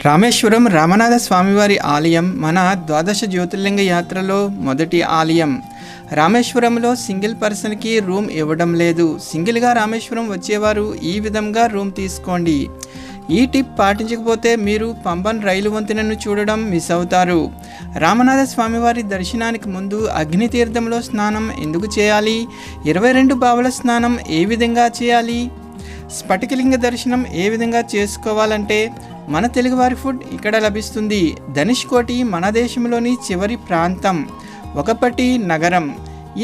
రామేశ్వరం రామనాథ స్వామివారి ఆలయం మన ద్వాదశ జ్యోతిర్లింగ యాత్రలో మొదటి ఆలయం. రామేశ్వరంలో సింగిల్ పర్సన్కి రూమ్ ఇవ్వడం లేదు. సింగిల్గా రామేశ్వరం వచ్చేవారు ఈ విధంగా రూమ్ తీసుకోండి. ఈ టిప్ పాటించకపోతే మీరు పంబన్ రైలు వంతెనను చూడడం మిస్ అవుతారు. రామనాథ స్వామివారి దర్శనానికి ముందు అగ్నితీర్థంలో స్నానం ఎందుకు చేయాలి? 22 బావుల స్నానం ఏ విధంగా చేయాలి? స్ఫటికలింగ దర్శనం ఏ విధంగా చేసుకోవాలంటే మన తెలుగువారి ఫుడ్ ఇక్కడ లభిస్తుంది. ధనుష్కోటి మన దేశంలోని చివరి ప్రాంతం, ఒకప్పటి నగరం.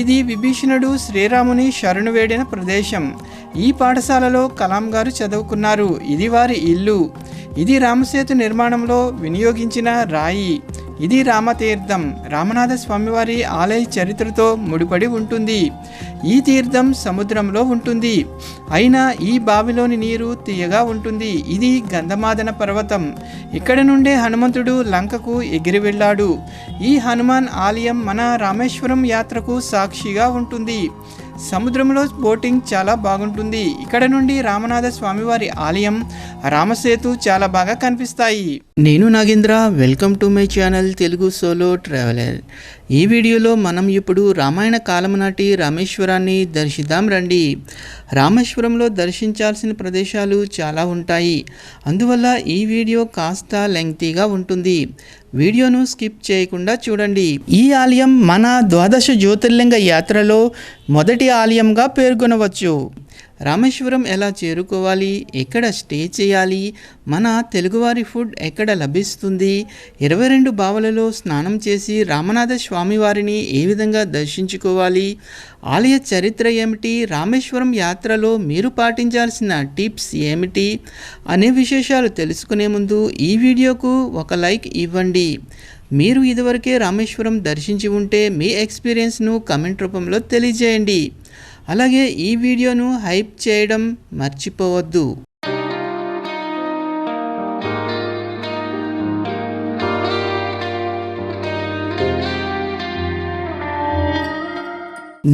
ఇది విభీషణుడు శ్రీరాముని శరణు వేడిన ప్రదేశం. ఈ పాఠశాలలో కలాం గారు చదువుకున్నారు. ఇది వారి ఇల్లు. ఇది రామసేతు నిర్మాణంలో వినియోగించిన రాయి. ఇది రామతీర్థం. రామనాథ స్వామివారి ఆలయ చరిత్రతో ముడిపడి ఉంటుంది. ఈ తీర్థం సముద్రంలో ఉంటుంది. అయినా ఈ బావిలోని నీరు తీయగా ఉంటుంది. ఇది గంధమాదన పర్వతం. ఇక్కడ నుండే హనుమంతుడు లంకకు ఎగిరి వెళ్ళాడు. ఈ హనుమాన్ ఆలయం మన రామేశ్వరం యాత్రకు సాక్షిగా ఉంటుంది. సముద్రంలో బోటింగ్ చాలా బాగుంటుంది. ఇక్కడ నుండి రామనాథ స్వామివారి ఆలయం, రామసేతు చాలా బాగా కనిపిస్తాయి. నేను Nagendra, welcome to my channel Telugu solo traveller. ఈ వీడియోలో మనం ఇప్పుడు రామాయణ కాలం నాటి రామేశ్వరాన్ని దర్శిద్దాం రండి. రామేశ్వరంలో దర్శించాల్సిన ప్రదేశాలు చాలా ఉంటాయి. అందువల్ల ఈ వీడియో కాస్త లెంగ్తీగా ఉంటుంది. వీడియోను స్కిప్ చేయకుండా చూడండి. ఈ ఆలయం మన ద్వాదశ జ్యోతిర్లింగ యాత్రలో మొదటి ఆలయంగా పేర్కొనవచ్చు. రామేశ్వరం ఎలా చేరుకోవాలి, ఎక్కడ స్టే చేయాలి, మన తెలుగువారి ఫుడ్ ఎక్కడ లభిస్తుంది, 22 బావులలో స్నానం చేసి రామనాథ స్వామివారిని ఏ విధంగా దర్శించుకోవాలి, ఆలయ చరిత్ర ఏమిటి, రామేశ్వరం యాత్రలో మీరు పాటించాల్సిన టిప్స్ ఏమిటి అనే విశేషాలు తెలుసుకునే ముందు ఈ వీడియోకు ఒక లైక్ ఇవ్వండి. మీరు ఇదివరకే రామేశ్వరం దర్శించి ఉంటే మీ ఎక్స్పీరియన్స్ను కమెంట్ రూపంలో తెలియజేయండి. అలాగే ఈ వీడియోను హైప్ చేయడం మర్చిపోవద్దు.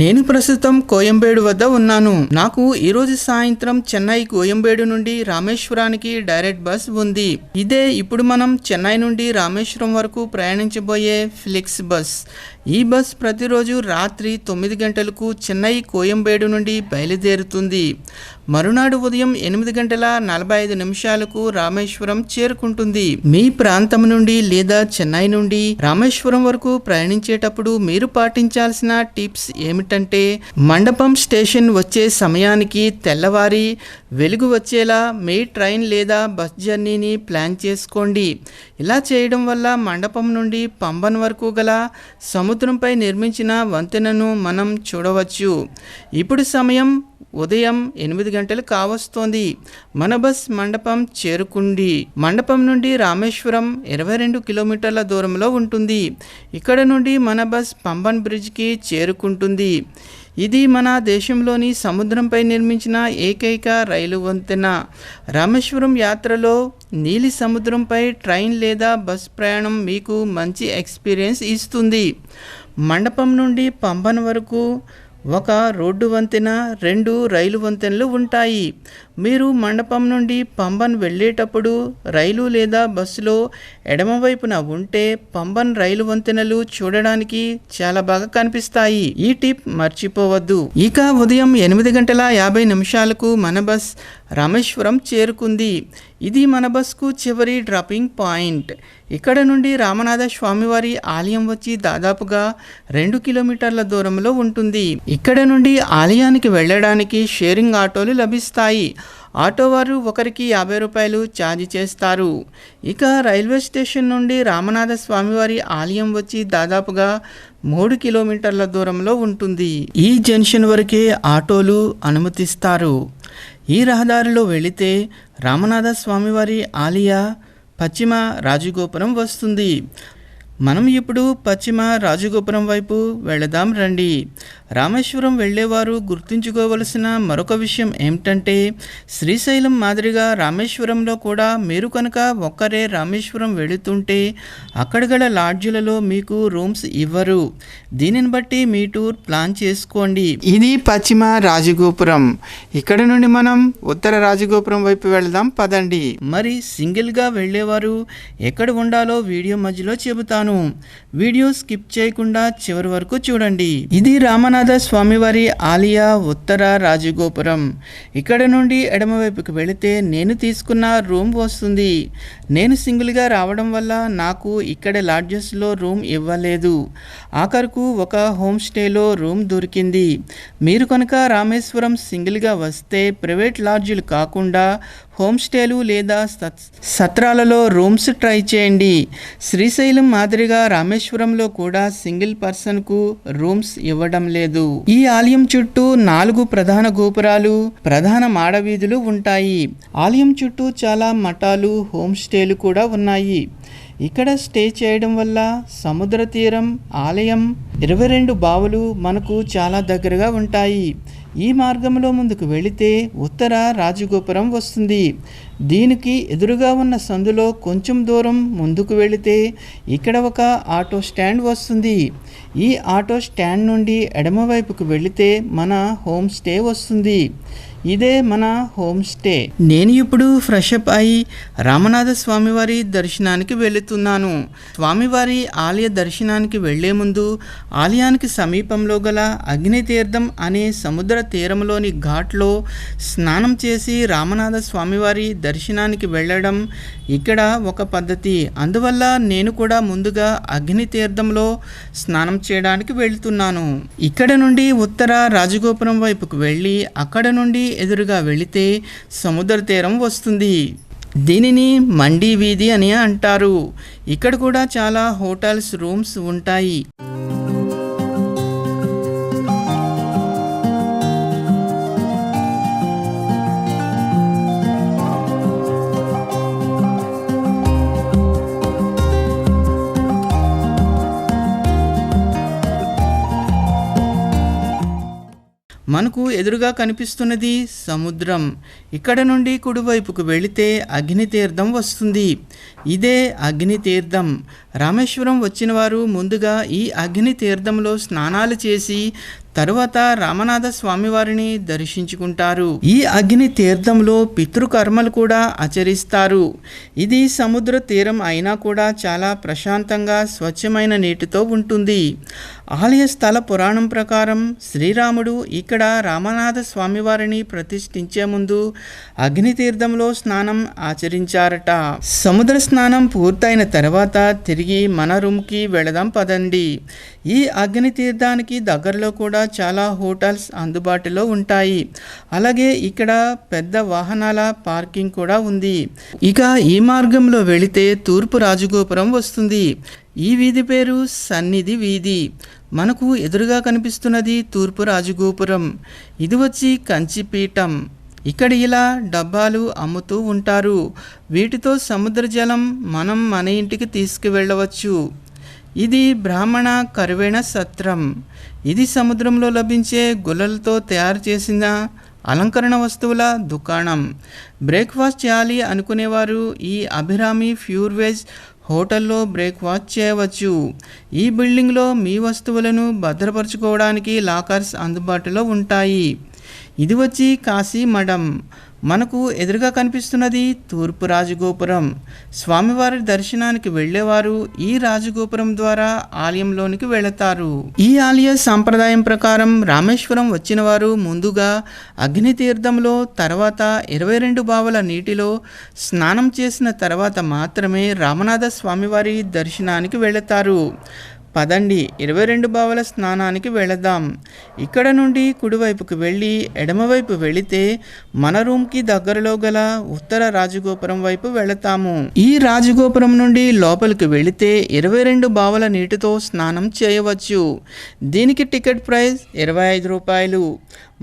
నేను ప్రస్తుతం కోయంబేడు వద్ద ఉన్నాను. నాకు ఈరోజు సాయంత్రం చెన్నై కోయంబేడు నుండి రామేశ్వరానికి డైరెక్ట్ బస్ ఉంది. ఇదే ఇప్పుడు మనం చెన్నై నుండి రామేశ్వరం వరకు ప్రయాణించబోయే ఫ్లిక్స్ బస్. ఈ బస్ ప్రతిరోజు రాత్రి 9 గంటలకు చెన్నై కోయంబేడు నుండి బయలుదేరుతుంది. మరునాడు ఉదయం 8:45 రామేశ్వరం చేరుకుంటుంది. మీ ప్రాంతం నుండి లేదా చెన్నై నుండి రామేశ్వరం వరకు ప్రయాణించేటప్పుడు మీరు పాటించాల్సిన టిప్స్ ఏమిటంటే, మండపం స్టేషన్ వచ్చే సమయానికి తెల్లవారి వెలుగు వచ్చేలా మీ ట్రైన్ లేదా బస్ జర్నీని ప్లాన్ చేసుకోండి. ఇలా చేయడం వల్ల మండపం నుండి పంబన్ వరకు గల సముద్రంపై నిర్మించిన వంతెనను మనం చూడవచ్చు. ఇప్పుడు సమయం ఉదయం 8 గంటలు కావస్తోంది. మన బస్ మండపం చేరుకుంది. మండపం నుండి రామేశ్వరం 22 కిలోమీటర్ల దూరంలో ఉంటుంది. ఇక్కడ నుండి మన బస్ పంబన్ బ్రిడ్జ్కి చేరుకుంటుంది. ఇది మన దేశంలోని సముద్రంపై నిర్మించిన ఏకైక రైలు వంతెన. రామేశ్వరం యాత్రలో నీలి సముద్రంపై ట్రైన్ లేదా బస్ ప్రయాణం మీకు మంచి ఎక్స్పీరియన్స్ ఇస్తుంది. మండపం నుండి పంబన్ వరకు ఒక రోడ్డు వంతెన, 2 రైలు వంతెనలు ఉంటాయి. మీరు మండపం నుండి పంబన్ వెళ్ళేటప్పుడు రైలు లేదా బస్సులో ఎడమవైపున ఉంటే పంబన్ రైలు వంతెనలు చూడడానికి చాలా బాగా కనిపిస్తాయి. ఈ టిప్ మర్చిపోవద్దు. ఇక ఉదయం 8:50 మన బస్ రామేశ్వరం చేరుకుంది. ఇది మన బస్కు చివరి డ్రాపింగ్ పాయింట్. ఇక్కడ నుండి రామనాథ స్వామివారి ఆలయం వచ్చి దాదాపుగా 2 కిలోమీటర్ల దూరంలో ఉంటుంది. ఇక్కడ నుండి ఆలయానికి వెళ్ళడానికి షేరింగ్ ఆటోలు లభిస్తాయి. ఆటో వారు ఒకరికి 50 రూపాయలు ఛార్జ్ చేస్తారు. ఇక రైల్వే స్టేషన్ నుండి రామనాథ స్వామివారి ఆలయం వచ్చి దాదాపుగా 3 కిలోమీటర్ల దూరంలో ఉంటుంది. ఈ జంక్షన్ వరకే ఆటోలు అనుమతిస్తారు. ఈ రహదారిలో వెళితే రామనాథ స్వామివారి ఆలయ పశ్చిమ రాజగోపురం వస్తుంది. మనం ఇప్పుడు పశ్చిమ రాజగోపురం వైపు వెళదాం రండి. రామేశ్వరం వెళ్ళేవారు గుర్తుంచుకోవలసిన మరొక విషయం ఏమిటంటే, శ్రీశైలం మాదిరిగా రామేశ్వరంలో కూడా మీరు కనుక ఒక్కరే రామేశ్వరం వెళుతుంటే అక్కడ గల లాడ్జులలో మీకు రూమ్స్ ఇవ్వరు. దీనిని బట్టి మీ టూర్ ప్లాన్ చేసుకోండి. ఇది పశ్చిమ రాజగోపురం. ఇక్కడ నుండి మనం ఉత్తర రాజగోపురం వైపు వెళదాం పదండి. మరి సింగిల్గా వెళ్ళేవారు ఎక్కడ ఉండాలో వీడియో మధ్యలో చెబుతాను. వీడియో స్కిప్ చేయకుండా చివరి వరకు చూడండి. ఇది రామనాథ స్వామివారి ఆలయ ఉత్తర రాజగోపురం. ఇక్కడ నుండి ఎడమవైపుకి వెళితే నేను తీసుకున్న రూమ్ వస్తుంది. నేను సింగిల్గా రావడం వల్ల నాకు ఇక్కడ లాడ్జెస్లో రూమ్ ఇవ్వలేదు. ఆఖరుకు ఒక హోమ్ స్టేలో రూమ్ దొరికింది. మీరు కనుక రామేశ్వరం సింగిల్గా వస్తే ప్రైవేట్ లాడ్జీలు కాకుండా హోమ్ స్టేలు లేదా సత్రాలలో రూమ్స్ ట్రై చేయండి. శ్రీశైలం మాదిరిగా రామేశ్వరంలో కూడా సింగిల్ పర్సన్కు రూమ్స్ ఇవ్వడం లేదు. ఈ ఆలయం చుట్టూ 4 ప్రధాన గోపురాలు, ప్రధాన మాడవీధులు ఉంటాయి. ఆలయం చుట్టూ చాలా మఠాలు, హోమ్ స్టేలు కూడా ఉన్నాయి. ఇక్కడ స్టే చేయడం వల్ల సముద్ర తీరం, ఆలయం, 22 బావులు మనకు చాలా దగ్గరగా ఉంటాయి. ఈ మార్గంలో ముందుకు వెళితే ఉత్తర రాజగోపురం వస్తుంది. దీనికి ఎదురుగా ఉన్న సందులో కొంచెం దూరం ముందుకు వెళితే ఇక్కడ ఒక ఆటో స్టాండ్ వస్తుంది. ఈ ఆటో స్టాండ్ నుండి ఎడమవైపుకు వెళితే మన హోమ్ స్టే వస్తుంది. ఇదే మన హోమ్ స్టే. నేను ఇప్పుడు ఫ్రెష్ అప్ అయి రామనాథ స్వామివారి దర్శనానికి వెళుతున్నాను. స్వామివారి ఆలయ దర్శనానికి వెళ్లే ముందు ఆలయానికి సమీపంలో గల అగ్నితీర్థం అనే సముద్ర తీరంలోని ఘాట్లో స్నానం చేసి రామనాథ స్వామివారి దర్శనానికి వెళ్ళడం ఇక్కడ ఒక పద్ధతి. అందువల్ల నేను కూడా ముందుగా అగ్నితీర్థంలో స్నానం చేయడానికి వెళ్తున్నాను. ఇక్కడ నుండి ఉత్తర రాజగోపురం వైపుకు వెళ్ళి అక్కడ నుండి ఎదురుగా వెళితే సముద్ర తీరం వస్తుంది. దీనిని మండి వీధి అని అంటారు. ఇక్కడ కూడా చాలా హోటల్స్, రూమ్స్ ఉంటాయి. మనకు ఎదురుగా కనిపిస్తున్నది సముద్రం. ఇక్కడ నుండి కుడివైపుకు వెళితే అగ్నితీర్థం వస్తుంది. ఇదే అగ్నితీర్థం. రామేశ్వరం వచ్చిన వారు ముందుగా ఈ అగ్నితీర్థంలో స్నానాలు చేసి తరువాత రామనాథ స్వామివారిని దర్శించుకుంటారు. ఈ అగ్ని తీర్థంలో పితృకర్మలు కూడా ఆచరిస్తారు. ఇది సముద్ర తీరం అయినా కూడా చాలా ప్రశాంతంగా స్వచ్ఛమైన నీటితో ఉంటుంది. ఆలయ స్థల పురాణం ప్రకారం శ్రీరాముడు ఇక్కడ రామనాథ స్వామివారిని ప్రతిష్ఠించే ముందు అగ్నితీర్థంలో స్నానం ఆచరించారట. సముద్ర స్నానం పూర్తయిన తర్వాత తిరిగి మన రూమ్కి వెళదాం పదండి. ఈ అగ్నితీర్థానికి దగ్గరలో కూడా చాలా హోటల్స్ అందుబాటులో ఉంటాయి. అలాగే ఇక్కడ పెద్ద వాహనాల పార్కింగ్ కూడా ఉంది. ఇక ఈ మార్గంలో వెళితే తూర్పు రాజగోపురం వస్తుంది. ఈ వీధి పేరు సన్నిధి వీధి. మనకు ఎదురుగా కనిపిస్తున్నది తూర్పు రాజగోపురం. ఇది వచ్చి కంచిపీఠం. ఇక్కడ ఇలా డబ్బాలు అమ్ముతూ ఉంటారు. వీటితో సముద్ర జలం మనం మన ఇంటికి తీసుకువెళ్ళవచ్చు. ఇది బ్రాహ్మణ కరువేణ సత్రం. ఇది సముద్రంలో లభించే గుల్లలతో తయారు చేసిన అలంకరణ వస్తువుల దుకాణం. బ్రేక్ఫాస్ట్ చేయాలి అనుకునేవారు ఈ అభిరామి ప్యూర్ వెజ్ హోటల్లో బ్రేక్ఫాస్ట్ చేయవచ్చు. ఈ బిల్డింగ్లో మీ వస్తువులను భద్రపరచుకోవడానికి లాకర్స్ అందుబాటులో ఉంటాయి. ఇది వచ్చి కాశీ మఠం. మనకు ఎదురుగా కనిపిస్తున్నది తూర్పు రాజగోపురం. స్వామివారి దర్శనానికి వెళ్ళేవారు ఈ రాజగోపురం ద్వారా ఆలయంలోనికి వెళతారు. ఈ ఆలయ సాంప్రదాయం ప్రకారం రామేశ్వరం వచ్చిన వారు ముందుగా అగ్నితీర్థంలో, తర్వాత 22 బావుల నీటిలో స్నానం చేసిన తర్వాత మాత్రమే రామనాథ స్వామివారి దర్శనానికి వెళతారు. పదండి 22 బావుల స్నానానికి వెళదాం. ఇక్కడ నుండి కుడివైపుకు వెళ్ళి ఎడమవైపు వెళితే మన రూమ్కి దగ్గరలో గల ఉత్తర రాజగోపురం వైపు వెళతాము. ఈ రాజగోపురం నుండి లోపలికి వెళితే 22 బావుల నీటితో స్నానం చేయవచ్చు. దీనికి టికెట్ ప్రైస్ 25 రూపాయలు.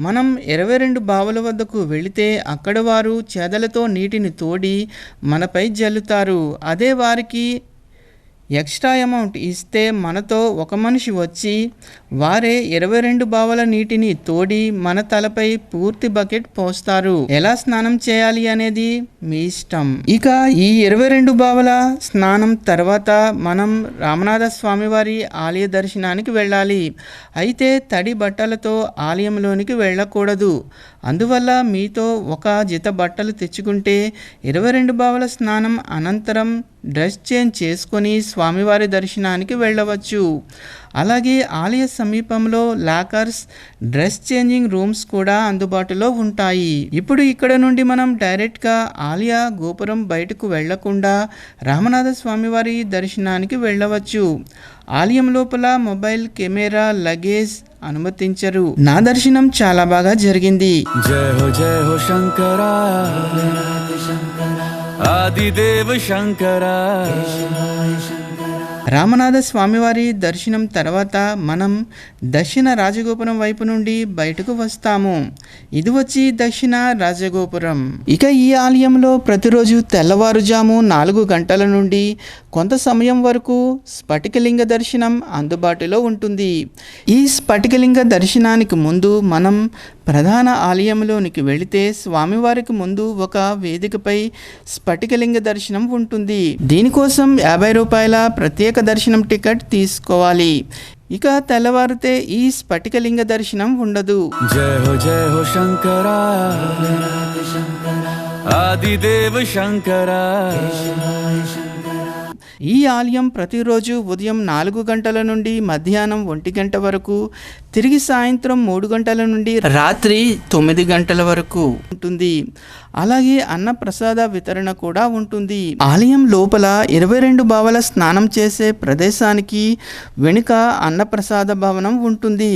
మనం 22 బావుల వద్దకు వెళితే అక్కడ వారు చేదలతో నీటిని తోడి మనపై జల్లుతారు. అదే వారికి ఎక్స్ట్రా అమౌంట్ ఇస్తే మనతో ఒక మనిషి వచ్చి వారే 22 బావల నీటిని తోడి మన తలపై పూర్తి బకెట్ పోస్తారు. ఎలా స్నానం చేయాలి అనేది మీ ఇష్టం. ఇక ఈ 22 బావల స్నానం తర్వాత మనం రామనాథ స్వామివారి ఆలయ దర్శనానికి వెళ్ళాలి. అయితే తడి బట్టలతో ఆలయంలోనికి వెళ్ళకూడదు. అందువల్ల మీతో ఒక జత బట్టలు తెచ్చుకుంటే 22 బావల స్నానం అనంతరం డ్రెస్ చేంజ్ చేసుకొని స్వామివారి దర్శనానికి వెళ్ళవచ్చు. అలాగే ఆలయ సమీపంలో లాకర్స్, డ్రెస్ చేంజింగ్ రూమ్స్ కూడా అందుబాటులో ఉంటాయి. ఇప్పుడు ఇక్కడ నుండి మనం డైరెక్ట్గా ఆలయ గోపురం బయటకు వెళ్లకుండా రామనాథ స్వామివారి దర్శనానికి వెళ్ళవచ్చు. ఆలయం లోపల మొబైల్ కెమెరా, లగేజ్ అనుమతించరు. నా దర్శనం చాలా బాగా జరిగింది. జయ హో శంకరా, ఆదిదేవ శంకరా. రామనాథ స్వామివారి దర్శనం తర్వాత మనం దక్షిణ రాజగోపురం వైపు నుండి బయటకు వస్తాము. ఇది వచ్చి దక్షిణ రాజగోపురం. ఇక ఈ ఆలయంలో ప్రతిరోజు తెల్లవారుజాము 4 గంటల నుండి కొంత సమయం వరకు స్ఫటికలింగ దర్శనం అందుబాటులో ఉంటుంది. ఈ స్ఫటికలింగ దర్శనానికి ముందు మనం ప్రధాన ఆలయంలోనికి వెళితే స్వామివారికి ముందు ఒక వేదికపై స్ఫటికలింగ దర్శనం ఉంటుంది. దీనికోసం 50 రూపాయల ప్రత్యేక దర్శనం టికెట్ తీసుకోవాలి. ఇక తెల్లవారితే ఈ స్ఫటికలింగ దర్శనం ఉండదు. జయ హో శంకరా, ఆదిదేవ శంకరా. ఈ ఆలయం ప్రతిరోజు ఉదయం 4 గంటల నుండి మధ్యాహ్నం 1 గంట వరకు, తిరిగి సాయంత్రం 3 గంటల నుండి రాత్రి 9 గంటల వరకు ఉంటుంది. అలాగే అన్న ప్రసాద వితరణ కూడా ఉంటుంది. ఆలయం లోపల 22 బావల స్నానం చేసే ప్రదేశానికి వెనుక అన్నప్రసాద భవనం ఉంటుంది.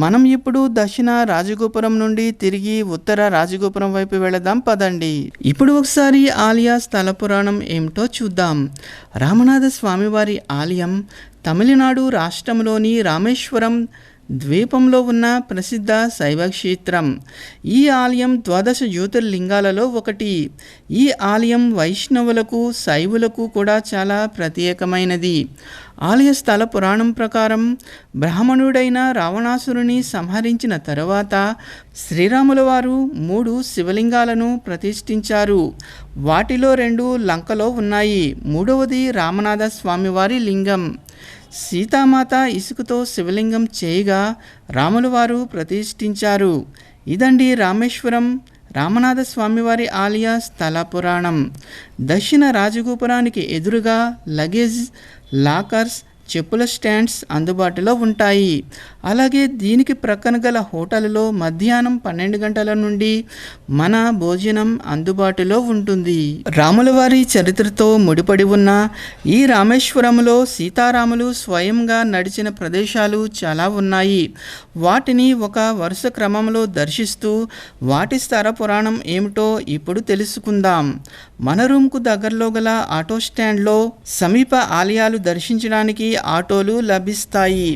మనం ఇప్పుడు దక్షిణ రాజగోపురం నుండి తిరిగి ఉత్తర రాజగోపురం వైపు వెళదాం పదండి. ఇప్పుడు ఒకసారి ఆలయ స్థల పురాణం ఏమిటో చూద్దాం. రామనాథ స్వామివారి ఆలయం తమిళనాడు రాష్ట్రంలోని రామేశ్వరం ద్వీపంలో ఉన్న ప్రసిద్ధ శైవ క్షేత్రం. ఈ ఆలయం 12 జ్యోతిర్లింగాలలో ఒకటి. ఈ ఆలయం వైష్ణవులకు, శైవులకు కూడా చాలా ప్రత్యేకమైనది. ఆలయ స్థల పురాణం ప్రకారం బ్రాహ్మణుడైన రావణాసురుని సంహరించిన తరువాత శ్రీరాముల వారు 3 శివలింగాలను ప్రతిష్ఠించారు. వాటిలో 2 లంకలో ఉన్నాయి. మూడవది రామనాథ స్వామివారి లింగం. సీతామాత ఇసుకతో శివలింగం చేయగా రాముల వారు ప్రతిష్ఠించారు. ఇదండి రామేశ్వరం రామనాథ స్వామివారి ఆలయ స్థల పురాణం. దక్షిణ రాజగోపురానికి ఎదురుగా లగేజ్, లాకర్స్, చెప్పుల స్టాండ్స్ అందుబాటులో ఉంటాయి. అలాగే దీనికి ప్రక్కన గల హోటల్లో మధ్యాహ్నం 12 గంటల నుండి మన భోజనం అందుబాటులో ఉంటుంది. రాముల వారి చరిత్రతో ముడిపడి ఉన్న ఈ రామేశ్వరంలో సీతారాములు స్వయంగా నడిచిన ప్రదేశాలు చాలా ఉన్నాయి. వాటిని ఒక వరుస క్రమంలో దర్శిస్తూ వాటి స్థల పురాణం ఏమిటో ఇప్పుడు తెలుసుకుందాం. మన రూమ్కు దగ్గరలో గల ఆటో స్టాండ్లో సమీప ఆలయాలు దర్శించడానికి ఆటోలు లభిస్తాయి.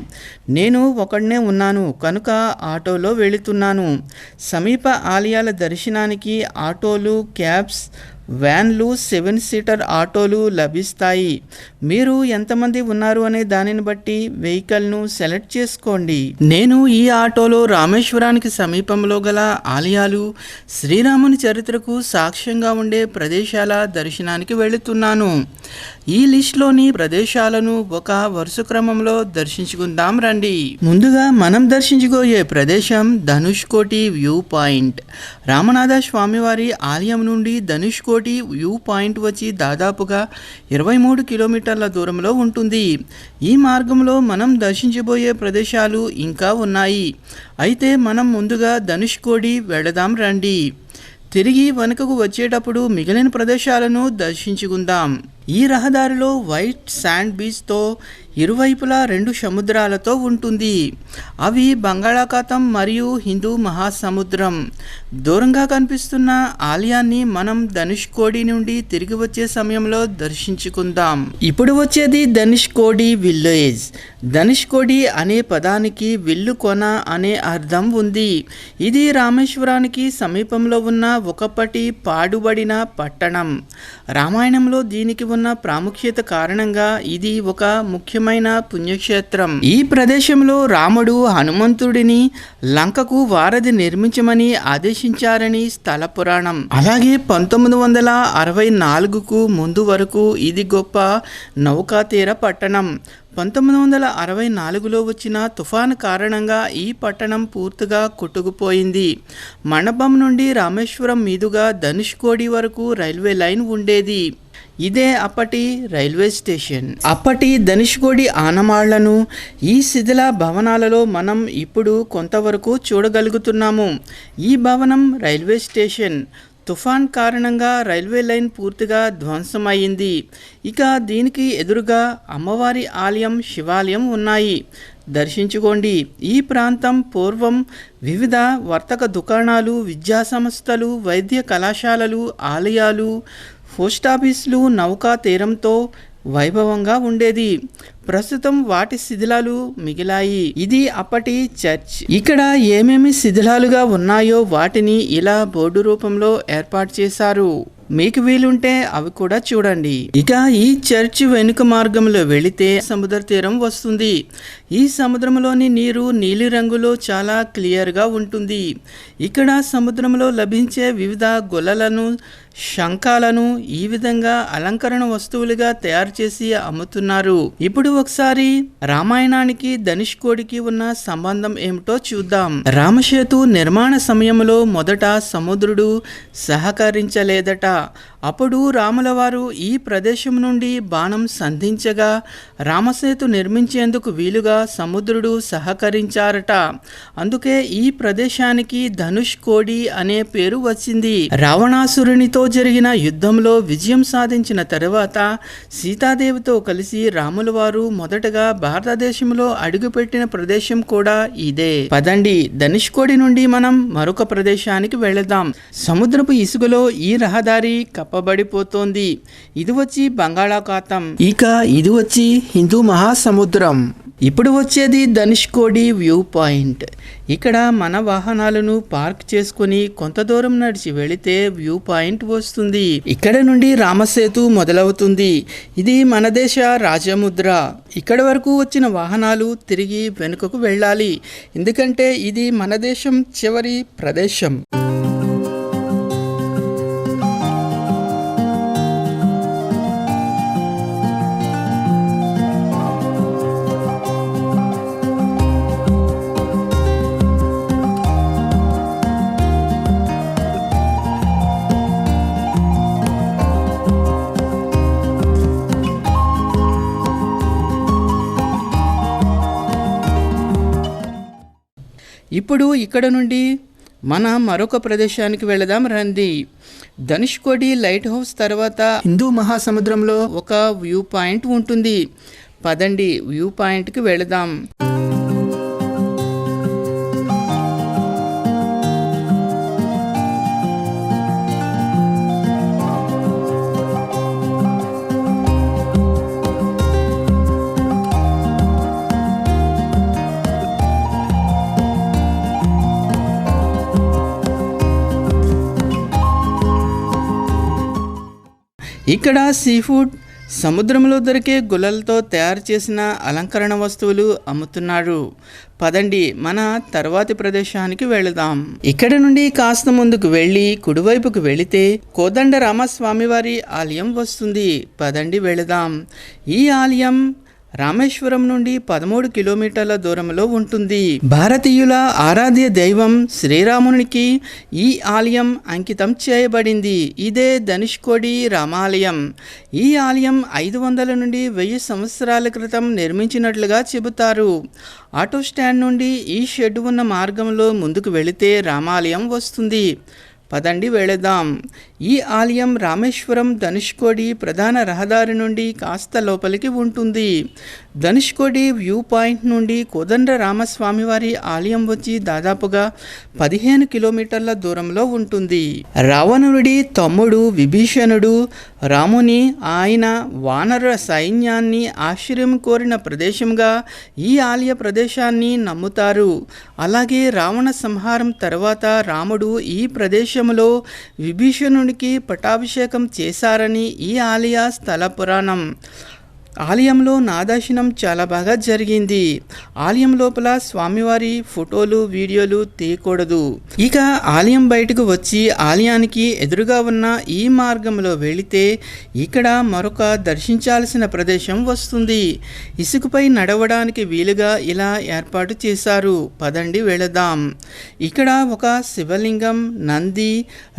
నేను ఒకడనే ఉన్నాను కనుక ఆటోలో వెళుతున్నాను. సమీప ఆలయాల దర్శనానికి ఆటోలు, క్యాబ్స్, వ్యాన్లు, 7 సీటర్ ఆటోలు లభిస్తాయి. మీరు ఎంతమంది ఉన్నారు అనే దానిని బట్టి వెహికల్ను సెలెక్ట్ చేసుకోండి. నేను ఈ ఆటోలో రామేశ్వరానికి సమీపంలో గల ఆలయాలు, శ్రీరాముని చరిత్రకు సాక్ష్యంగా ఉండే ప్రదేశాల దర్శనానికి వెళుతున్నాను. ఈ లిస్ట్లోని ప్రదేశాలను ఒక వరుస క్రమంలో దర్శించుకుందాం రండి. ముందుగా మనం దర్శించుకోయే ప్రదేశం ధనుష్కోటి వ్యూ పాయింట్. రామనాథ స్వామివారి ఆలయం నుండి ధనుష్కోటి వ్యూ పాయింట్ వచ్చి దాదాపుగా 23 కిలోమీటర్ల దూరంలో ఉంటుంది. ఈ మార్గంలో మనం దర్శించబోయే ప్రదేశాలు ఇంకా ఉన్నాయి. అయితే మనం ముందుగా ధనుష్కోటి వెళదాం రండి. తిరిగి వెనుకకు వచ్చేటప్పుడు మిగిలిన ప్రదేశాలను దర్శించుకుందాం. ఈ రహదారిలో వైట్ శాండ్ బీచ్తో ఇరువైపులా 2 సముద్రాలతో ఉంటుంది. అవి బంగాళాఖాతం మరియు హిందూ మహాసముద్రం. దూరంగా కనిపిస్తున్న ఆలయాన్ని మనం ధనుష్కోడి నుండి తిరిగి వచ్చే సమయంలో దర్శించుకుందాం. ఇప్పుడు వచ్చేది ధనుష్కోడి విలేజ్. ధనుష్కోడి అనే పదానికి విల్లు కొన అనే అర్థం ఉంది. ఇది రామేశ్వరానికి సమీపంలో ఉన్న ఒకప్పటి పాడుబడిన పట్టణం. రామాయణంలో దీనికి ఉన్న ప్రాముఖ్యత కారణంగా ఇది ఒక ముఖ్యమైన పుణ్యక్షేత్రం. ఈ ప్రదేశంలో రాముడు హనుమంతుడిని లంకకు వారధి నిర్మించమని ఆదేశించారని స్థల పురాణం. అలాగే 1964కు ముందు వరకు ఇది గొప్ప నౌకాతీర పట్టణం. 1964లో వచ్చిన తుఫాను కారణంగా ఈ పట్టణం పూర్తిగా కొట్టుకుపోయింది. మండపం నుండి రామేశ్వరం మీదుగా ధనుష్కోడి వరకు రైల్వే లైన్ ఉండేది. ఇదే అప్పటి రైల్వే స్టేషన్. అప్పటి ధనుష్కోడి ఆనమాళ్లను ఈ శిథిల భవనాలలో మనం ఇప్పుడు కొంతవరకు చూడగలుగుతున్నాము. ఈ భవనం రైల్వే స్టేషన్. తుఫాన్ కారణంగా రైల్వే లైన్ పూర్తిగా ధ్వంసమైంది. ఇక దీనికి ఎదురుగా అమ్మవారి ఆలయం, శివాలయం ఉన్నాయి. దర్శించుకోండి. ఈ ప్రాంతం పూర్వం వివిధ వర్తక దుకాణాలు, విద్యా సంస్థలు, వైద్య కళాశాలలు, ఆలయాలు, పోస్టాఫీసులు, నౌకా తీరంతో వైభవంగా ఉండేది. ప్రస్తుతం వాటి శిథిలాలు మిగిలాయి. ఇది అప్పటి చర్చ్. ఇక్కడ ఏమేమి శిథిలాలుగా ఉన్నాయో వాటిని ఇలా బోర్డు రూపంలో ఏర్పాటు చేశారు. మీకు వీలుంటే అవి కూడా చూడండి. ఇక ఈ చర్చ్ వెనుక మార్గంలో వెళితే సముద్ర తీరం వస్తుంది. ఈ సముద్రంలోని నీరు నీలి రంగులో చాలా క్లియర్గా ఉంటుంది. ఇక్కడ సముద్రంలో లభించే వివిధ గొల్లలను, శంఖాలను ఈ విధంగా అలంకరణ వస్తువులుగా తయారు చేసి అమ్ముతున్నారు. ఇప్పుడు ఒకసారి రామాయణానికి ధనుష్కోడికి ఉన్న సంబంధం ఏమిటో చూద్దాం. రామసేతు నిర్మాణ సమయంలో మొదట సముద్రుడు సహకరించలేదట. అప్పుడు రాముల వారు ఈ ప్రదేశం నుండి బాణం సంధించగా రామసేతు నిర్మించేందుకు వీలుగా సముద్రుడు సహకరించారట. అందుకే ఈ ప్రదేశానికి ధనుష్కోడి అనే పేరు వచ్చింది. రావణాసురునితో జరిగిన యుద్ధంలో విజయం సాధించిన తరువాత సీతాదేవితో కలిసి రాముల వారు మొదటగా భారతదేశంలో అడుగుపెట్టిన ప్రదేశం కూడా ఇదే. పదండి, ధనుష్కోడి నుండి మనం మరొక ప్రదేశానికి వెళదాం. సముద్రపు ఇసుకలో ఈ రహదారి కప్పబడిపోతోంది. ఇది వచ్చి బంగాళాఖాతం, ఇక ఇది వచ్చి హిందూ మహాసముద్రం. ఇప్పుడు వచ్చేది ధనుష్కోడి వ్యూ పాయింట్. ఇక్కడ మన వాహనాలను పార్క్ చేసుకుని కొంత దూరం నడిచి వెళితే వ్యూ పాయింట్ వస్తుంది. ఇక్కడ నుండి రామసేతు మొదలవుతుంది. ఇది మన దేశ రాజముద్ర. ఇక్కడ వరకు వచ్చిన వాహనాలు తిరిగి వెనుకకు వెళ్ళాలి, ఎందుకంటే ఇది మన దేశం చివరి ప్రదేశం. ఇప్పుడు ఇక్కడ నుండి మన మరొక ప్రదేశానికి వెళదాం రండి. ధనుష్కోడి లైట్ హౌస్ తర్వాత హిందూ మహాసముద్రంలో ఒక వ్యూ పాయింట్ ఉంటుంది. పదండి, వ్యూ పాయింట్కి వెళదాం. ఇక్కడ సీ ఫుడ్, సముద్రంలో దొరికే గుల్లలతో తయారు చేసిన అలంకరణ వస్తువులు అమ్ముతున్నారు. పదండి, మన తర్వాతి ప్రదేశానికి వెళదాం. ఇక్కడ నుండి కాస్త ముందుకు వెళ్ళి కుడివైపుకు వెళితే కోదండ రామస్వామివారి ఆలయం వస్తుంది. పదండి వెళదాం. ఈ ఆలయం రామేశ్వరం నుండి 13 కిలోమీటర్ల దూరంలో ఉంటుంది. భారతీయుల ఆరాధ్య దైవం శ్రీరామునికి ఈ ఆలయం అంకితం చేయబడింది. ఇదే ధనుష్కోడి రామాలయం. ఈ ఆలయం 500 నుండి 1000 సంవత్సరాల క్రితం నిర్మించినట్లుగా చెబుతారు. ఆటో స్టాండ్ నుండి ఈ షెడ్ ఉన్న మార్గంలో ముందుకు వెళితే రామాలయం వస్తుంది. పదండి వెళదాం. ఈ ఆలయం రామేశ్వరం ధనుష్కోడి ప్రధాన రహదారి నుండి కాస్త లోపలికి ఉంటుంది. ధనుష్కోడి వ్యూ పాయింట్ నుండి కోదండ రామస్వామివారి ఆలయం వచ్చి దాదాపుగా 15 కిలోమీటర్ల దూరంలో ఉంటుంది. రావణుడి తమ్ముడు విభీషణుడు రాముని, ఆయన వానర సైన్యాన్ని ఆశ్రయం కోరిన ప్రదేశంగా ఈ ఆలయ ప్రదేశాన్ని నమ్ముతారు. అలాగే రావణ సంహారం తర్వాత రాముడు ఈ ప్రదేశంలో విభీషణుని రామచంద్రునికి పట్టాభిషేకం చేశారని ఈ ఆలయ స్థల పురాణం. ఆలయంలో నాదర్శనం చాలా బాగా జరిగింది. ఆలయం లోపల స్వామివారి ఫోటోలు వీడియోలు తీయకూడదు. ఇక ఆలయం బయటకు వచ్చి ఆలయానికి ఎదురుగా ఉన్న ఈ మార్గంలో వెళితే ఇక్కడ మరొక దర్శించాల్సిన ప్రదేశం వస్తుంది. ఇసుకపై నడవడానికి వీలుగా ఇలా ఏర్పాటు చేశారు. పదండి వెళదాం. ఇక్కడ ఒక శివలింగం, నంది,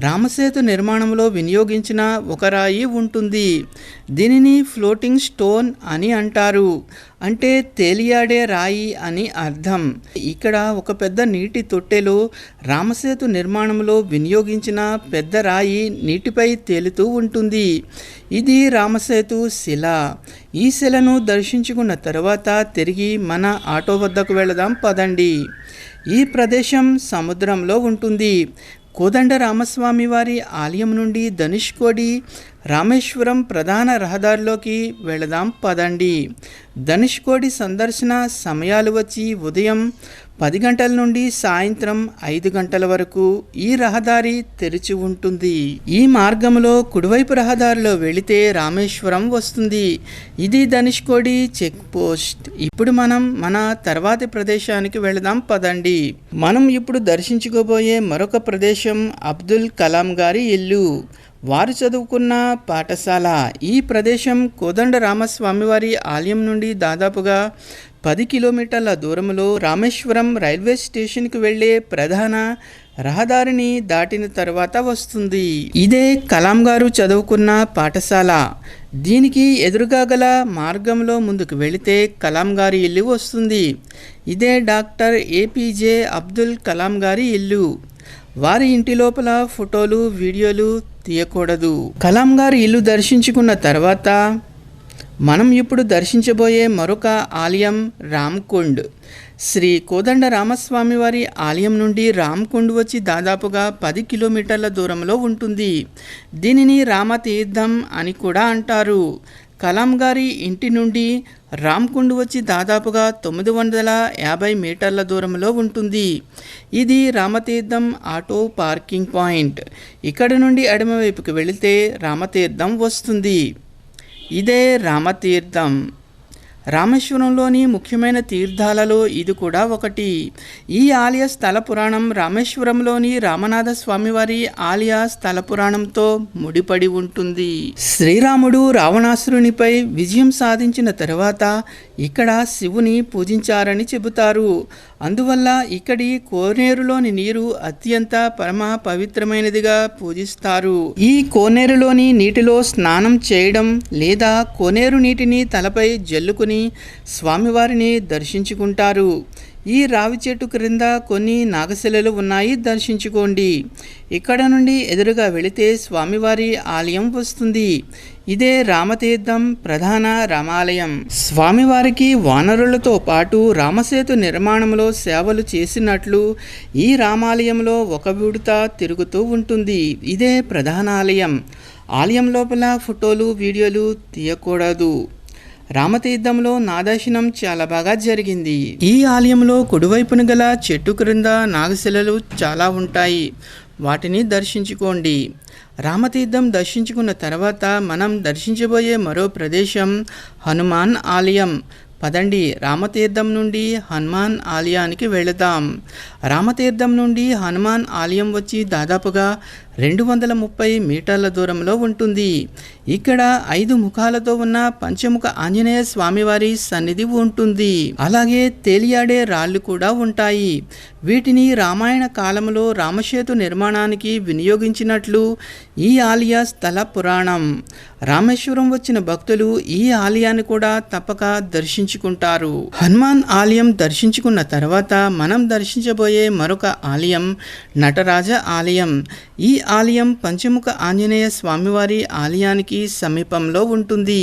రామసేతు నిర్మాణంలో వినియోగించిన ఒక రాయి ఉంటుంది. దీనిని ఫ్లోటింగ్ స్టోన్ అని అంటారు. అంటే తేలియాడే రాయి అని అర్థం. ఇక్కడ ఒక పెద్ద నీటి తొట్టెలో రామసేతు నిర్మాణంలో వినియోగించిన పెద్ద రాయి నీటిపై తేలుతూ ఉంటుంది. ఇది రామసేతు శిల. ఈ శిలను దర్శించుకున్న తర్వాత తిరిగి మన ఆటో వద్దకు వెళదాం పదండి. ఈ ప్రదేశం సముద్రంలో ఉంటుంది. కోదండ రామస్వామి వారి ఆలయం నుండి ధనుష్కోడి రామేశ్వరం ప్రధాన రహదారిలోకి వెళదాం పదండి. ధనుష్కోడి సందర్శన సమయాలు వచ్చి ఉదయం 10 గంటల నుండి సాయంత్రం 5 గంటల వరకు ఈ రహదారి తెరిచి ఉంటుంది. ఈ మార్గంలో కుడివైపు రహదారిలో వెళితే రామేశ్వరం వస్తుంది. ఇది ధనుష్కోడి చెక్ పోస్ట్. ఇప్పుడు మనం మన తర్వాతి ప్రదేశానికి వెళదాం పదండి. మనం ఇప్పుడు దర్శించుకోబోయే మరొక ప్రదేశం అబ్దుల్ కలాం గారి ఇల్లు, వారు చదువుకున్న పాఠశాల. ఈ ప్రదేశం కోదండ రామస్వామివారి ఆలయం నుండి దాదాపుగా 10 కిలోమీటర్ల దూరంలో రామేశ్వరం రైల్వే స్టేషన్కి వెళ్ళే ప్రధాన రహదారిని దాటిన తర్వాత వస్తుంది. ఇదే కలాం గారు చదువుకున్న పాఠశాల. దీనికి ఎదురుగా గల మార్గంలో ముందుకు వెళితే కలాం గారి ఇల్లు వస్తుంది. ఇదే డాక్టర్ ఏపీజే అబ్దుల్ కలాం గారి ఇల్లు. వారి ఇంటి లోపల ఫోటోలు వీడియోలు తీయకూడదు. కలాం గారి ఇల్లు దర్శించుకున్న తర్వాత మనం ఇప్పుడు దర్శించబోయే మరొక ఆలయం రామ్కుండ్. శ్రీ కోదండ రామస్వామి వారి ఆలయం నుండి రామ్కుండ్ వచ్చి దాదాపుగా 10 కిలోమీటర్ల దూరంలో ఉంటుంది. దీనిని రామతీర్థం అని కూడా అంటారు. కలాం గారి ఇంటి నుండి రామ్కుండ్ వచ్చి దాదాపుగా 950 మీటర్ల దూరంలో ఉంటుంది. ఇది రామతీర్థం ఆటో పార్కింగ్ పాయింట్. ఇక్కడ నుండి ఎడమవైపుకి వెళితే రామతీర్థం వస్తుంది. ఇదే రామతీర్థం. రామేశ్వరంలోని ముఖ్యమైన తీర్థాలలో ఇది కూడా ఒకటి. ఈ ఆలయ స్థల పురాణం రామేశ్వరంలోని రామనాథ స్వామివారి ఆలయ స్థల పురాణంతో ముడిపడి ఉంటుంది. శ్రీరాముడు రావణాసురునిపై విజయం సాధించిన తర్వాత ఇక్కడ శివుని పూజించారని చెబుతారు. అందువల్ల ఇక్కడి కోనేరులోని నీరు అత్యంత పరమ పవిత్రమైనదిగా పూజిస్తారు. ఈ కోనేరులోని నీటిలో స్నానం చేయడం లేదా కోనేరు నీటిని తలపై జల్లుకుని స్వామివారిని దర్శించుకుంటారు. ఈ రావి చెట్టు క్రింద కొన్ని నాగశిలలు ఉన్నాయి, దర్శించుకోండి. ఇక్కడ నుండి ఎదురుగా వెళితే స్వామివారి ఆలయం వస్తుంది. ఇదే రామతీర్థం ప్రధాన రామాలయం. స్వామివారికి వానరులతో పాటు రామసేతు నిర్మాణంలో సేవలు చేసినట్లు ఈ రామాలయంలో ఒక విడత తిరుగుతూ ఉంటుంది. ఇదే ప్రధాన ఆలయం. ఆలయం లోపల ఫోటోలు వీడియోలు తీయకూడదు. రామతీర్థంలో నాదర్శనం చాలా బాగా జరిగింది. ఈ ఆలయంలో కుడివైపున గల చెట్టు క్రింద నాగశిలలు చాలా ఉంటాయి, వాటిని దర్శించుకోండి. రామతీర్థం దర్శించుకున్న తర్వాత మనం దర్శించబోయే మరో ప్రదేశం హనుమాన్ ఆలయం. పదండి, రామతీర్థం నుండి హనుమాన్ ఆలయానికి వెళదాం. రామతీర్థం నుండి హనుమాన్ ఆలయం వచ్చి దాదాపుగా 230 మీటర్ల దూరంలో ఉంటుంది. ఇక్కడ 5 ముఖాలతో ఉన్న పంచముఖ ఆంజనేయ స్వామివారి సన్నిధి ఉంటుంది. అలాగే తేలియాడే రాళ్ళు కూడా ఉంటాయి. వీటిని రామాయణ కాలంలో రామసేతు నిర్మాణానికి వినియోగించినట్లు ఈ ఆలయ స్థల పురాణం. రామేశ్వరం వచ్చిన భక్తులు ఈ ఆలయాన్ని కూడా తప్పక దర్శించుకుంటారు. హనుమాన్ ఆలయం దర్శించుకున్న తర్వాత మనం దర్శించబోయే మరొక ఆలయం నటరాజ ఆలయం. ఈ ఆలయం పంచముఖ ఆంజనేయ స్వామివారి ఆలయానికి సమీపంలో ఉంటుంది.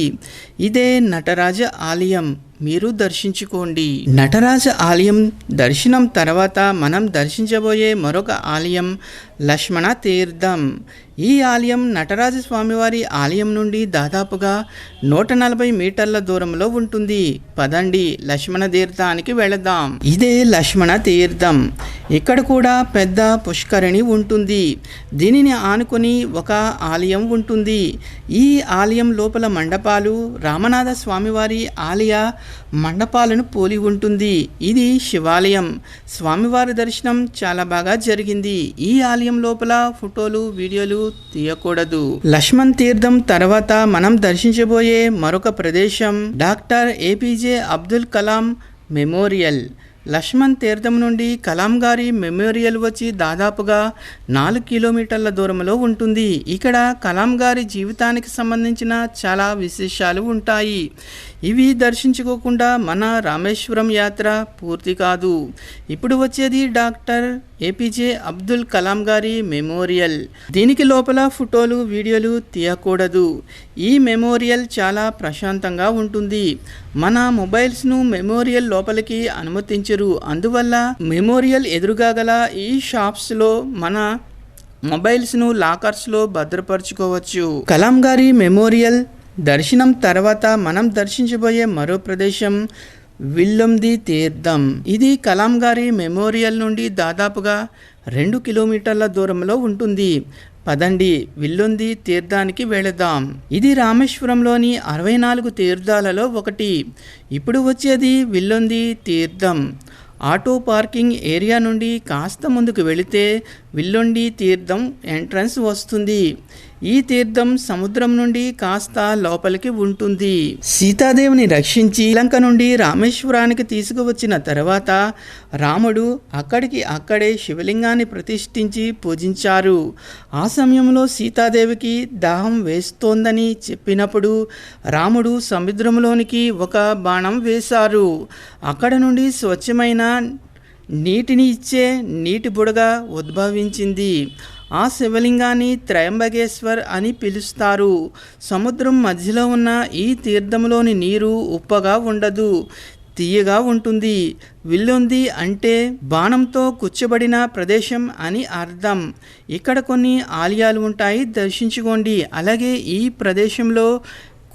ఇదే నటరాజ ఆలయం. మీరు దర్శించుకోండి. నటరాజ ఆలయం దర్శనం తర్వాత మనం దర్శించబోయే మరొక ఆలయం లక్ష్మణ తీర్థం. ఈ ఆలయం నటరాజ స్వామివారి ఆలయం నుండి దాదాపుగా 140 మీటర్ల దూరంలో ఉంటుంది. పదండి లక్ష్మణ తీర్థానికి వెళదాం. ఇదే లక్ష్మణ తీర్థం. ఇక్కడ కూడా పెద్ద పుష్కరిణి ఉంటుంది. దీనిని ఆనుకొని ఒక ఆలయం ఉంటుంది. ఈ ఆలయం లోపల మండపాలు రామనాథ స్వామివారి ఆలయ మండపాలను పోలి ఉంటుంది. ఇది శివాలయం. స్వామివారి దర్శనం చాలా బాగా జరిగింది. ఈ ఆలయం లోపల ఫోటోలు వీడియోలు తీయకూడదు. లక్ష్మణ్ తీర్థం తర్వాత మనం దర్శించబోయే మరొక ప్రదేశం doctor APJ Abdul Kalam memorial. Lakshman Theertham నుండి కలాం గారి మెమోరియల్ వచ్చి దాదాపుగా 4 కిలోమీటర్ల దూరంలో ఉంటుంది. ఇక్కడ కలాం గారి జీవితానికి సంబంధించిన చాలా విశేషాలు ఉంటాయి. ఇవి దర్శించుకోకుండా మన రామేశ్వరం యాత్ర పూర్తి కాదు. ఇప్పుడు వచ్చేది డాక్టర్ ఏపీజే అబ్దుల్ కలాం గారి మెమోరియల్. దీనికి లోపల ఫోటోలు వీడియోలు తీయకూడదు. ఈ మెమోరియల్ చాలా ప్రశాంతంగా ఉంటుంది. మన మొబైల్స్ను మెమోరియల్ లోపలికి అనుమతించరు. అందువల్ల మెమోరియల్ ఎదురుగా గల ఈ షాప్స్లో మన మొబైల్స్ను లాకర్స్లో భద్రపరచుకోవచ్చు. కలాం గారి మెమోరియల్ దర్శనం తర్వాత మనం దర్శించబోయే మరో ప్రదేశం విల్లంది తీర్థం. ఇది కలాం గారి మెమోరియల్ నుండి దాదాపుగా 2 కిలోమీటర్ల దూరంలో ఉంటుంది. పదండి విల్లుంది తీర్థానికి వెళదాం. ఇది రామేశ్వరంలోని 64 తీర్థాలలో ఒకటి. ఇప్పుడు వచ్చేది విల్లుంది తీర్థం. ఆటో పార్కింగ్ ఏరియా నుండి కాస్త ముందుకు వెళితే విల్లుండి తీర్థం ఎంట్రన్స్ వస్తుంది. ఈ తీర్థం సముద్రం నుండి కాస్త లోపలికి ఉంటుంది. సీతాదేవిని రక్షించి లంక నుండి రామేశ్వరానికి తీసుకువచ్చిన తర్వాత రాముడు అక్కడే శివలింగాన్ని ప్రతిష్ఠించి పూజించారు. ఆ సమయంలో సీతాదేవికి దాహం వేస్తోందని చెప్పినప్పుడు రాముడు సముద్రంలోనికి ఒక బాణం వేశారు. అక్కడ నుండి స్వచ్ఛమైన నీటిని ఇచ్చే నీటి బుడగ ఉద్భవించింది. ఆ శివలింగాన్ని త్రయంబకేశ్వర్ అని పిలుస్తారు. సముద్రం మధ్యలో ఉన్న ఈ తీర్థంలోని నీరు ఉప్పగా ఉండదు, తీయగా ఉంటుంది. విల్లుంది అంటే బాణంతో కుచ్చబడిన ప్రదేశం అని అర్థం. ఇక్కడ కొన్ని ఆలయాలు ఉంటాయి, దర్శించుకోండి. అలాగే ఈ ప్రదేశంలో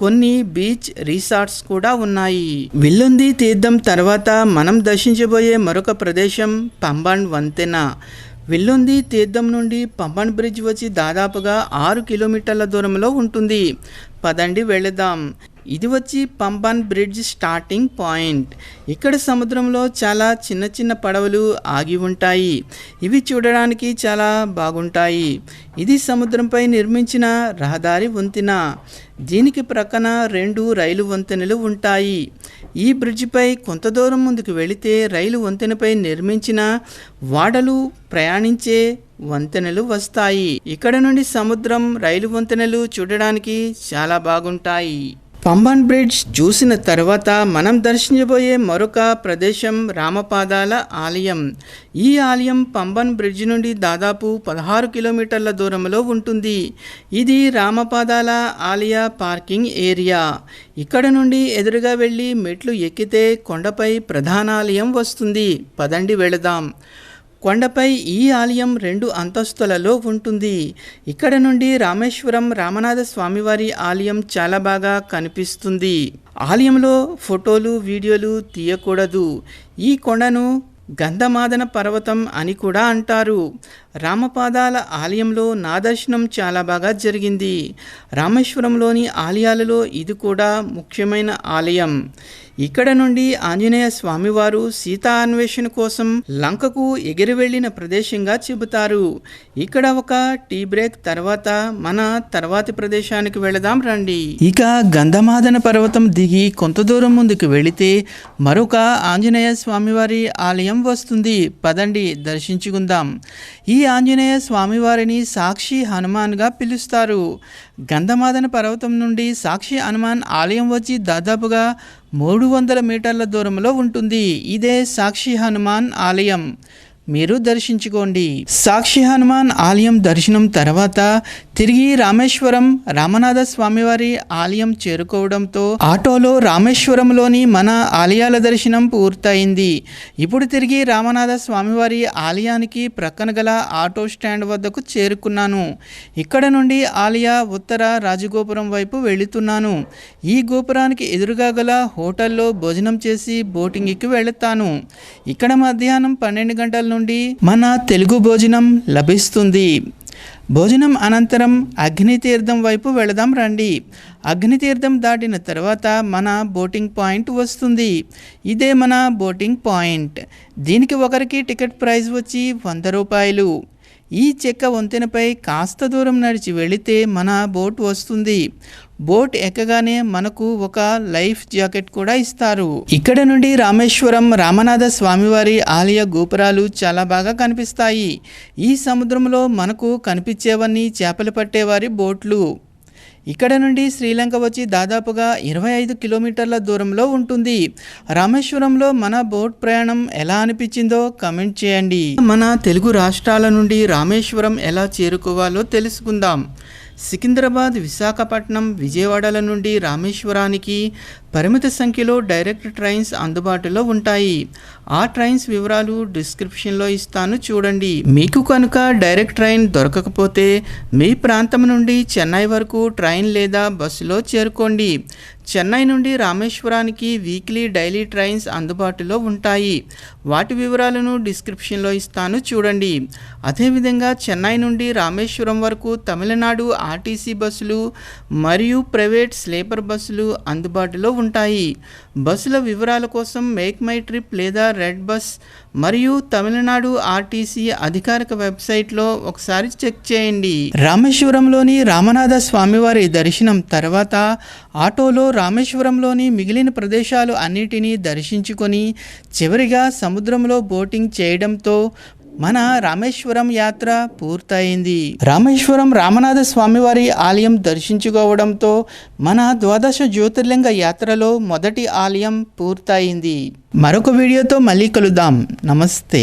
కొన్ని బీచ్ రిసార్ట్స్ కూడా ఉన్నాయి. విల్లుంది తీర్థం తర్వాత మనం దర్శించబోయే మరొక ప్రదేశం పంబన్ వంతెన. విల్లుంది తీర్థం నుండి పంబన్ బ్రిడ్జ్ వచ్చి దాదాపుగా 6 కిలోమీటర్ల దూరంలో ఉంటుంది. పదండి వెళదాం. ఇది వచ్చి పంబన్ బ్రిడ్జ్ స్టార్టింగ్ పాయింట్. ఇక్కడ సముద్రంలో చాలా చిన్న చిన్న పడవలు ఆగి ఉంటాయి. ఇవి చూడడానికి చాలా బాగుంటాయి. ఇది సముద్రంపై నిర్మించిన రహదారి వంతెన. దీనికి ప్రక్కన 2 రైలు వంతెనలు ఉంటాయి. ఈ బ్రిడ్జిపై కొంత దూరం ముందుకు వెళితే రైలు వంతెనపై నిర్మించిన వాడలు ప్రయాణించే వంతెనలు వస్తాయి. ఇక్కడ నుండి సముద్రం, రైలు వంతెనలు చూడడానికి చాలా బాగుంటాయి. పంబన్ బ్రిడ్జ్ చూసిన తర్వాత మనం దర్శించబోయే మరొక ప్రదేశం రామపాదాల ఆలయం. ఈ ఆలయం పంబన్ బ్రిడ్జ్ నుండి దాదాపు 16 కిలోమీటర్ల దూరంలో ఉంటుంది. ఇది రామపాదాల ఆలయ పార్కింగ్ ఏరియా. ఇక్కడ నుండి ఎదురుగా వెళ్ళి మెట్లు ఎక్కితే కొండపై ప్రధాన ఆలయం వస్తుంది. పదండి వెళదాం. కొండపై ఈ ఆలయం 2 అంతస్తులలో ఉంటుంది. ఇక్కడ నుండి రామేశ్వరం రామనాథ స్వామివారి ఆలయం చాలా బాగా కనిపిస్తుంది. ఆలయంలో ఫోటోలు వీడియోలు తీయకూడదు. ఈ కొండను గంధమాదన పర్వతం అని కూడా అంటారు. రామపాదాల ఆలయంలో నా దర్శనం చాలా బాగా జరిగింది. రామేశ్వరంలోని ఆలయాలలో ఇది కూడా ముఖ్యమైన ఆలయం. ఇక్కడ నుండి ఆంజనేయ స్వామివారు సీతా అన్వేషణ కోసం లంకకు ఎగిరి వెళ్ళిన ప్రదేశంగా చెబుతారు. ఇక్కడ ఒక టీ బ్రేక్ తర్వాత మన తర్వాతి ప్రదేశానికి వెళదాం రండి. ఇక గంధమాదన పర్వతం దిగి కొంత దూరం ముందుకు వెళితే మరొక ఆంజనేయ స్వామివారి ఆలయం వస్తుంది. పదండి దర్శించుకుందాం. ఈ ఆంజనేయ స్వామివారిని సాక్షి హనుమాన్గా పిలుస్తారు. గంధమాదన పర్వతం నుండి సాక్షి హనుమాన్ ఆలయం వచ్చి దాదాపుగా 300 మీటర్ల దూరంలో ఉంటుంది. ఇదే సాక్షి హనుమాన్ ఆలయం. మీరు దర్శించుకోండి. సాక్షి హనుమాన్ ఆలయం దర్శనం తర్వాత తిరిగి రామేశ్వరం రామనాథ స్వామివారి ఆలయం చేరుకోవడంతో ఆటోలో రామేశ్వరంలోని మన ఆలయాల దర్శనం పూర్తయింది. ఇప్పుడు తిరిగి రామనాథ స్వామివారి ఆలయానికి ప్రక్కన గల ఆటో స్టాండ్ వద్దకు చేరుకున్నాను. ఇక్కడ నుండి ఆలయ ఉత్తర రాజగోపురం వైపు వెళుతున్నాను. ఈ గోపురానికి ఎదురుగా గల హోటల్లో భోజనం చేసి బోటింగ్కి వెళుతాను. ఇక్కడ మధ్యాహ్నం 12 గంటల నుండి మన తెలుగు భోజనం లభిస్తుంది. భోజనం అనంతరం అగ్నితీర్థం వైపు వెళదాం రండి. అగ్నితీర్థం దాటిన తర్వాత మన బోటింగ్ పాయింట్ వస్తుంది. ఇదే మన బోటింగ్ పాయింట్. దీనికి ఒకరికి టికెట్ ప్రైస్ వచ్చి 100 రూపాయలు. ఈ చెక్క వంతెనపై కాస్త దూరం నడిచి వెళితే మన బోట్ వస్తుంది. బోట్ ఎక్కగానే మనకు ఒక లైఫ్ జాకెట్ కూడా ఇస్తారు. ఇక్కడ నుండి రామేశ్వరం రామనాథ స్వామివారి ఆలయ గోపురాలు చాలా బాగా కనిపిస్తాయి. ఈ సముద్రంలో మనకు కనిపించేవన్నీ చేపలు పట్టేవారి బోట్లు. ఇక్కడ నుండి శ్రీలంక వచ్చి దాదాపుగా 25 కిలోమీటర్ల దూరంలో ఉంటుంది. రామేశ్వరంలో మన బోట్ ప్రయాణం ఎలా అనిపించిందో కమెంట్ చేయండి. మన తెలుగు రాష్ట్రాల నుండి రామేశ్వరం ఎలా చేరుకోవాలో తెలుసుకుందాం. సికింద్రాబాద్, విశాఖపట్నం, విజయవాడల నుండి రామేశ్వరానికి పరిమిత సంఖ్యలో డైరెక్ట్ ట్రైన్స్ అందుబాటులో ఉంటాయి. ఆ ట్రైన్స్ వివరాలు డిస్క్రిప్షన్లో ఇస్తాను, చూడండి. మీకు కనుక డైరెక్ట్ ట్రైన్ దొరకకపోతే మీ ప్రాంతం నుండి చెన్నై వరకు ట్రైన్ లేదా బస్సులో చేరుకోండి. చెన్నై నుండి రామేశ్వరానికి వీక్లీ డైలీ ట్రైన్స్ అందుబాటులో ఉంటాయి. వాటి వివరాలను డిస్క్రిప్షన్లో ఇస్తాను, చూడండి. అదేవిధంగా చెన్నై నుండి రామేశ్వరం వరకు తమిళనాడు ఆర్టీసీ బస్సులు మరియు ప్రైవేట్ స్లీపర్ బస్సులు అందుబాటులో ఉంటాయి. బస్సుల వివరాల కోసం మేక్ మై ట్రిప్ లేదా రెడ్ బస్ మరియు తమిళనాడు ఆర్టీసీ అధికారిక వెబ్సైట్లో ఒకసారి చెక్ చేయండి. రామేశ్వరంలోని రామనాథ స్వామివారి దర్శనం తర్వాత ఆటోలో రామేశ్వరంలోని మిగిలిన ప్రదేశాలు అన్నిటినీ దర్శించుకొని చివరిగా సముద్రంలో బోటింగ్ చేయడంతో మన రామేశ్వరం యాత్ర పూర్తయింది. రామేశ్వరం రామనాథ స్వామివారి ఆలయం దర్శించుకోవడంతో మన 12 జ్యోతిర్లింగ యాత్రలో మొదటి ఆలయం పూర్తయింది. మరొక వీడియోతో మళ్ళీ కలుద్దాం. నమస్తే.